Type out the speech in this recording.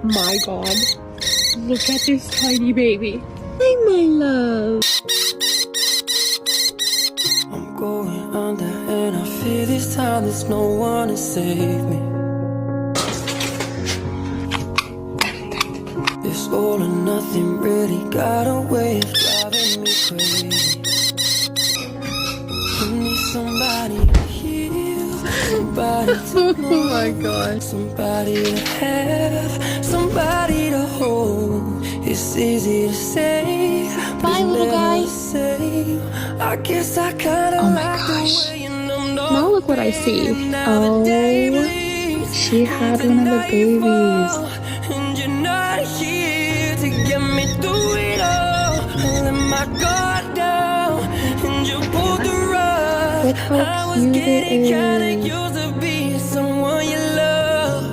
My God. Look at this tiny baby. Hi, my love. I'm going under and I feel this time there's no one to save me. This all or nothing really got a way of driving me crazy. I need somebody to heal, somebody to know, Oh my God. somebody to have, somebody to hold. It's easy to say, Bye, little guy. I guess I kinda Oh my like gosh. the way you numbed Now look what I see. Oh, she had one of the babies. and you're not here to get me through it all. I let my guard down and you pulled the rug. Look how I was cute it getting kinda is. used to being someone you